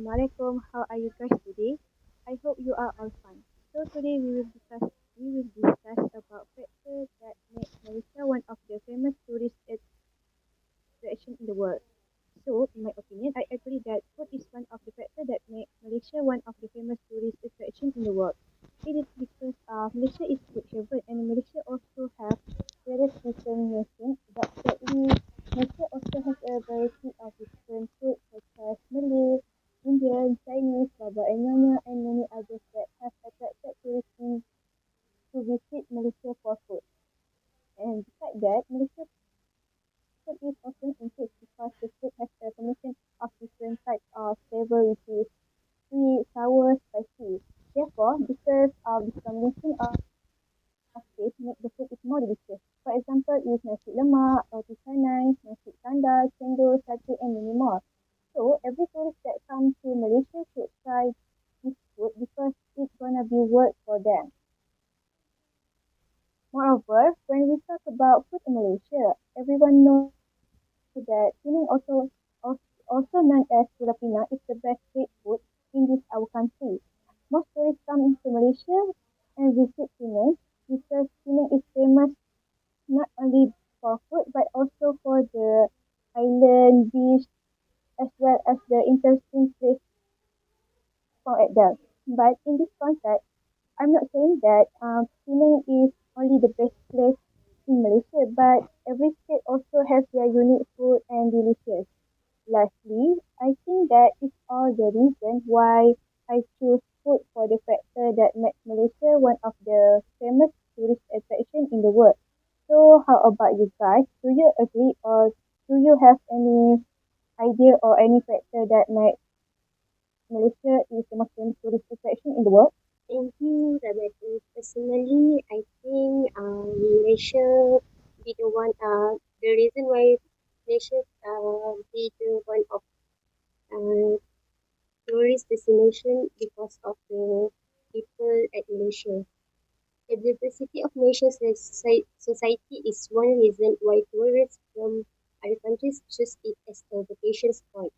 Assalamualaikum. How are you guys today? I hope you are all fine. So today we will discuss about factors that make Malaysia one of the famous tourist attraction in the world. So, in my opinion, I agree that food is one of the factors that make Malaysia one of the famous tourist attraction in the world. It is because Malaysia is food heaven and Malaysia also have various different nations. But sadly, Malaysia also has a variety of different food such as Malay, Indian, Chinese, Baba and Nyonya, and many others that have attracted tourists to visit Malaysia for food. And besides that, Malaysia food is often includes because the food has a combination of different types of flavor which is sweet, sour, spicy. Therefore, because of this combination of taste make the food is more delicious. For example, is nasi lemak, roti canai, nasi kandar, cendol, satay and many more. So, every tourist that comes to Malaysia should try this food because it's gonna be worth for them. Moreover, when we talk about food in Malaysia, everyone knows that Penang also known as Pulau Pinang is the best street food in this our country. Most tourists come to Malaysia and visit Penang because Penang is famous not only for food but also for the island beach as well as the interesting place for adults. But in this context, I'm not saying that Penang is only the best place in Malaysia, but every state also has their unique food and delicious. Lastly, I think that is all the reason why I choose food for the factor that makes Malaysia one of the famous tourist attraction in the world. So how about you guys? Do you agree or do you have any idea or any factor that makes Malaysia is the most famous tourist attraction in the world? Thank you, Rebecca. Personally, I think Malaysia be the one. The reason why Malaysia be the one of uh, tourist destination because of the people at Malaysia. The diversity of Malaysia's society is one reason why tourists from other countries choose it as a vacation spot.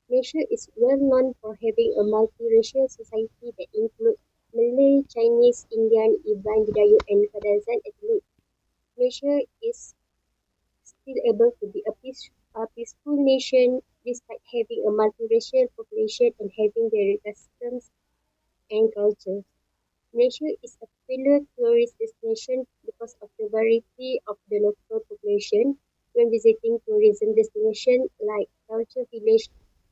Malaysia is well known for having a multiracial society that includes Malay, Chinese, Indian, Iban, Bidayuh, and Kadazan ethnic. Malaysia is still able to be a peaceful nation despite having a multiracial population and having their customs and cultures. Malaysia is a popular tourist destination because of the variety of the local population when visiting tourism destinations like Culture Village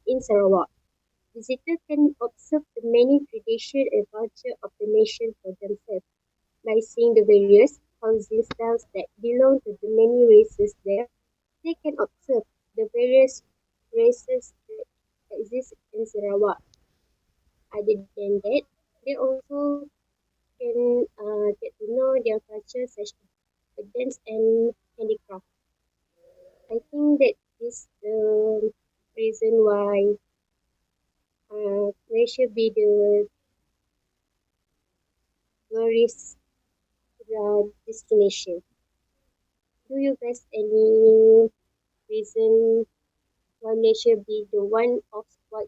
in Sarawak. Visitors can observe the many traditions and culture of the nation for themselves by seeing the various housing styles that belong to the many races there. They can observe the various races that exist in Sarawak. Other than that, they also can get to know their culture such as dance and handicraft. I think that is the reason why Malaysia be the tourist destination. Do you guys any reason why Malaysia be the one of spot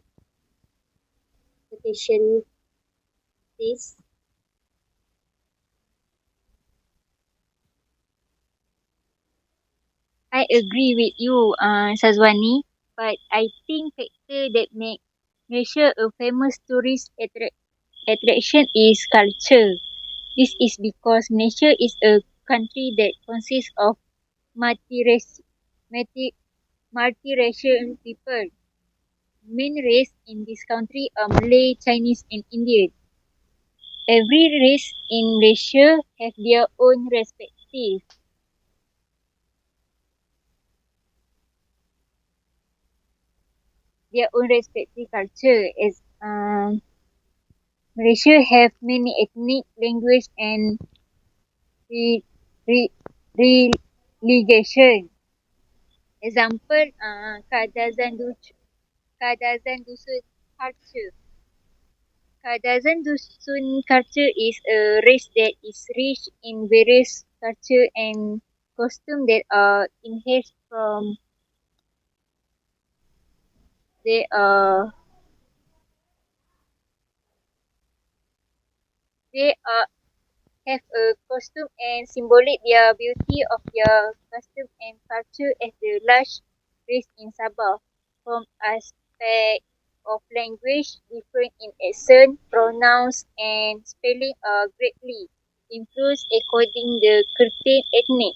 vacation place? I agree with you, Sazwani, but I think factor that make Malaysia a famous tourist attraction is culture. This is because Malaysia is a country that consists of multi-race, multi, multiracial people. Main race in this country are Malay, Chinese, and Indian. Every race in Malaysia have their own respective culture. As Malaysia have many ethnic, language, and re, re, relegation. Example, Kadazan Dusun culture. Kadazan Dusun culture is a race that is rich in various culture and costume that are inherited from they are They have a costume and symbolic their beauty of their costume and culture as the large race in Sabah. From aspect of language, different in accent, pronouns, and spelling are greatly influenced according the certain ethnic.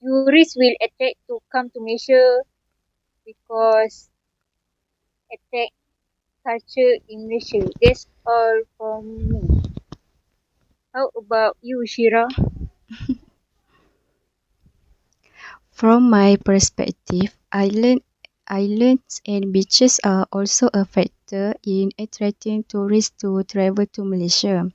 Tourists will attract to come to Malaysia because attack culture in Malaysia. That's all from me. How about you, Shira? From my perspective, islands and beaches are also a factor in attracting tourists to travel to Malaysia.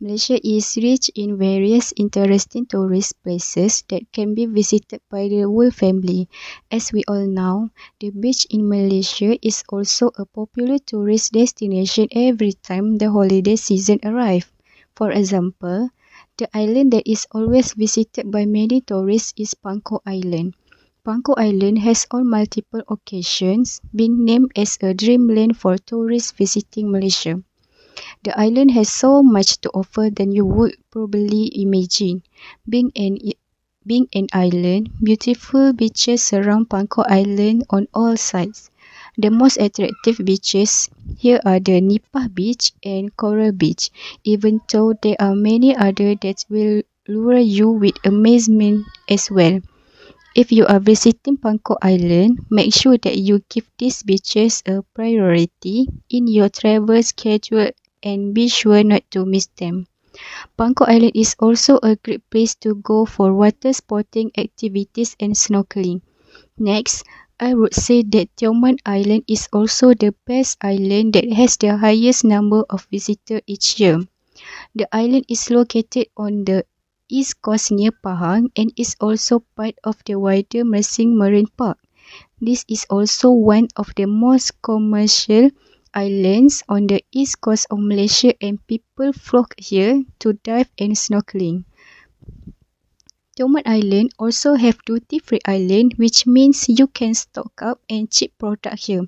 Malaysia is rich in various interesting tourist places that can be visited by the whole family. As we all know, the beach in Malaysia is also a popular tourist destination every time the holiday season arrives. For example, the island that is always visited by many tourists is Pangkor Island. Pangkor Island has on multiple occasions been named as a dreamland for tourists visiting Malaysia. The island has so much to offer than you would probably imagine. Being an island, beautiful beaches surround Pangkor Island on all sides. The most attractive beaches here are the Nipah Beach and Coral Beach, even though there are many others that will lure you with amazement as well. If you are visiting Pangkor Island, make sure that you give these beaches a priority in your travel schedule and be sure not to miss them. Pangkor Island is also a great place to go for water sporting activities and snorkeling. Next, I would say that Tioman Island is also the best island that has the highest number of visitors each year. The island is located on the east coast near Pahang and is also part of the wider Mersing Marine Park. This is also one of the most commercial islands on the east coast of Malaysia and people flock here to dive and snorkeling. Tioman Island also have duty-free island, which means you can stock up and cheap product here.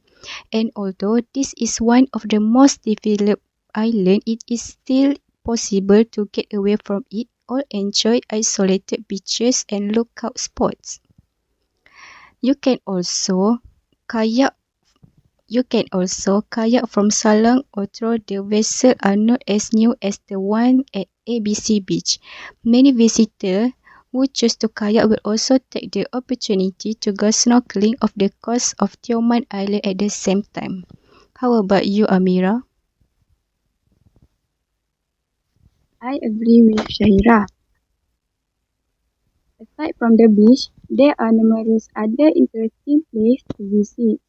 And although this is one of the most developed island, it is still possible to get away from it or enjoy isolated beaches and lookout spots. You can also kayak from Salang, although the vessels are not as new as the one at ABC Beach. Many visitors who choose to kayak will also take the opportunity to go snorkeling off the coast of Tioman Island at the same time. How about you, Amira? I agree with Shahira. Aside from the beach, there are numerous other interesting places to visit.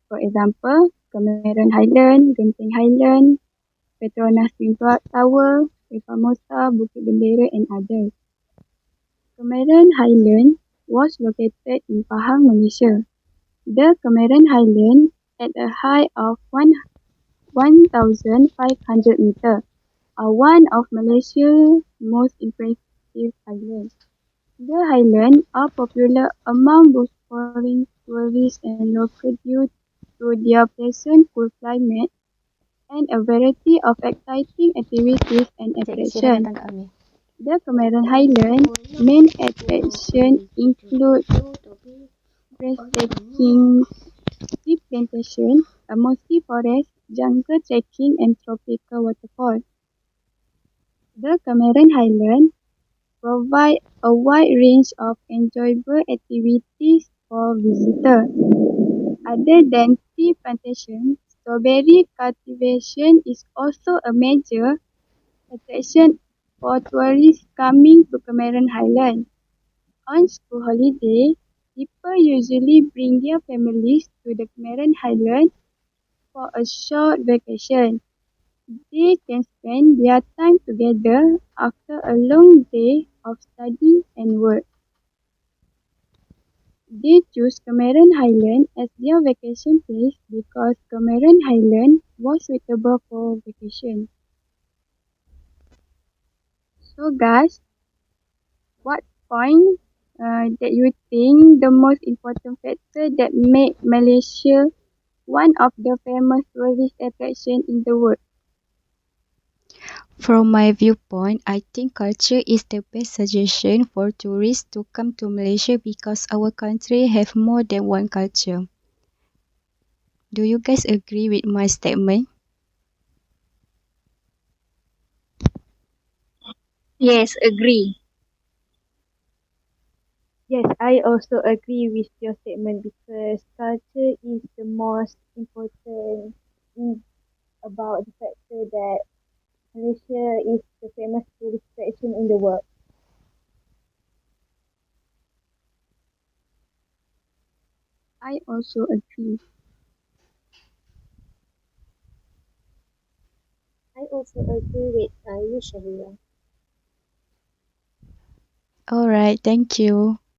For example, Cameron Highland, Genting Highland, Petronas Twin Tower, Formosa, Bukit Bendera and others. Cameron Highland was located in Pahang, Malaysia. The Cameron Highland, at a height of 1,500 meters, are one of Malaysia's most impressive islands. The highlands are popular among both foreign tourists and locals due to their pleasant cool climate and a variety of exciting activities and attractions. The Cameron Highlands' main attractions include breathtaking tea plantations, a mossy forest, jungle trekking, and tropical waterfalls. The Cameron Highlands provide a wide range of enjoyable activities for visitors. Other than tea plantation, strawberry cultivation is also a major attraction for tourists coming to Cameron Highlands. On school holiday, people usually bring their families to the Cameron Highlands for a short vacation. They can spend their time together after a long day of study and work. They choose Cameron Highland as their vacation place because Cameron Highland was suitable for vacation. So guys, what point that you think the most important factor that make Malaysia one of the famous tourist attraction in the world? From my viewpoint, I think culture is the best suggestion for tourists to come to Malaysia because our country have more than one culture. Do you guys agree with my statement? Yes, agree. Yes, I also agree with your statement because culture is the most important thing about the factor that Malaysia is the famous tourist attraction in the world. I also agree. I also agree with you, Shahira. Alright, thank you.